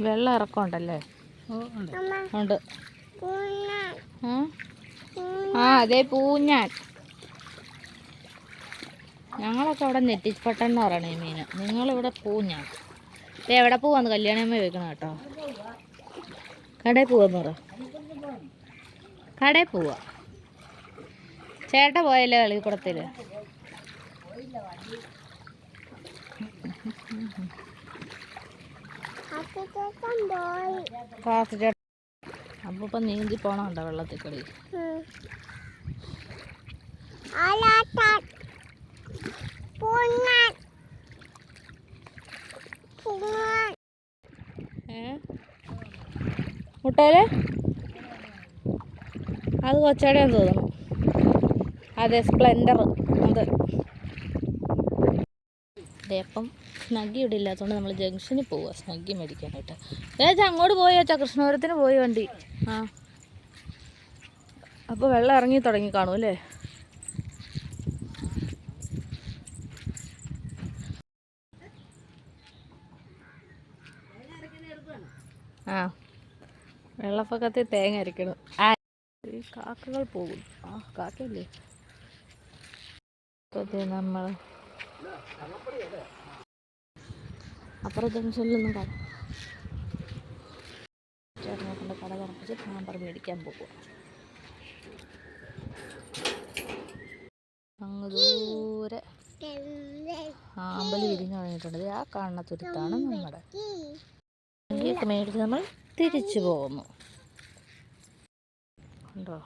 വെള്ളം ഇറക്കമുണ്ടല്ലേ? ഉണ്ട്. ആ അതെ, പൂഞ്ഞാൻ. ഞങ്ങളൊക്കെ അവിടെ നെറ്റിപ്പട്ടൻ എന്ന് പറയണേ മീൻ. നിങ്ങളിവിടെ പൂഞ്ഞാൻ. എവിടെ പോവാന്ന് കല്യാണിയമ്മ ചോദിക്കണം കേട്ടോ. കടയിൽ പോവാന്ന് പറ. കടയിൽ പോവാ. ചേട്ട പോയല്ലേ കളിക്കുടത്തിൽ. അപ്പൊ ഇപ്പൊ നീന്തി പോണുണ്ടോ വെള്ളത്തിൽ കളി? മുട്ടയില് അത് കൊച്ചടയാന്ന് തോന്നുന്നു. അതെ, സ്പ്ലെൻഡർ. അത് അപ്പം സ്നഗ്ഗി ഇവിടെ ഇല്ലാത്തതുകൊണ്ട് നമ്മൾ ജംഗ്ഷനിൽ പോവുക സ്നഗ്ഗി മേടിക്കാനായിട്ട്. അങ്ങോട്ട് പോയി വെച്ചാൽ കൃഷ്ണപുരത്തിന് പോയി വണ്ടി. ആ അപ്പോൾ വെള്ളം ഇറങ്ങി തുടങ്ങി കാണും അല്ലേ? ആ, വെള്ളപ്പൊക്കത്തിൽ തേങ്ങ അരക്കണം. ആ, ഈ കാക്കകൾ പോകും. ആ, കാക്കയില്ലേ? നമ്മൾ അപ്പുറം ജംഗ്ഷനിലൊന്നും കാണാം. ചേട്ടനെ കൊണ്ട് കട തുറപ്പിച്ച് സാമ്പാർ മേടിക്കാൻ പോകുക. അങ്ങ് ദൂരെ ആമ്പല് വിരിഞ്ഞു കഴിഞ്ഞിട്ടുണ്ട്. ആ കാണുന്ന തുരുത്താണ് നമ്മുടെ. ഒക്കെ മേടിച്ച് നമ്മൾ തിരിച്ചു പോകുന്നു. ഉണ്ടോ?